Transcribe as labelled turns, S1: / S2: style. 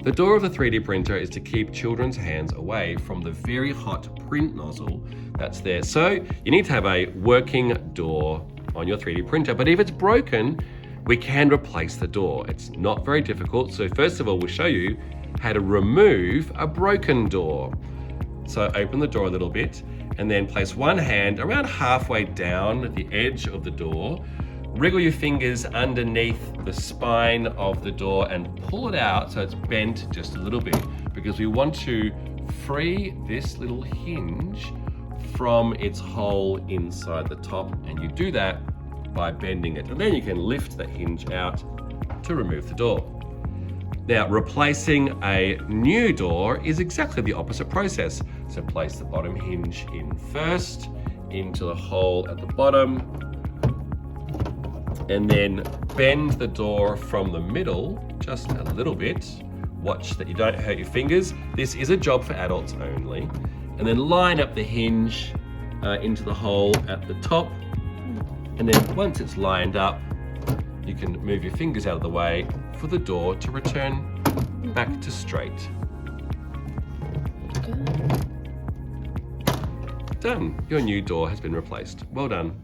S1: The door of the 3D printer is to keep children's hands away from the very hot print nozzle that's there. So you need to have a working door on your 3D printer, but if it's broken, we can replace the door. It's not very difficult. So first of all, we'll show you how to remove a broken door. So open the door a little bit and then place one hand around halfway down the edge of the door. Wriggle your fingers underneath the spine of the door and pull it out so it's bent just a little bit, because we want to free this little hinge from its hole inside the top, and you do that by bending it. And then you can lift the hinge out to remove the door. Now, replacing a new door is exactly the opposite process. So place the bottom hinge in first, into the hole at the bottom, and then bend the door from the middle just a little bit. Watch that you don't hurt your fingers. This is a job for adults only. And then line up the hinge into the hole at the top. And then once it's lined up, you can move your fingers out of the way for the door to return back to straight. Done. Your new door has been replaced. Well done.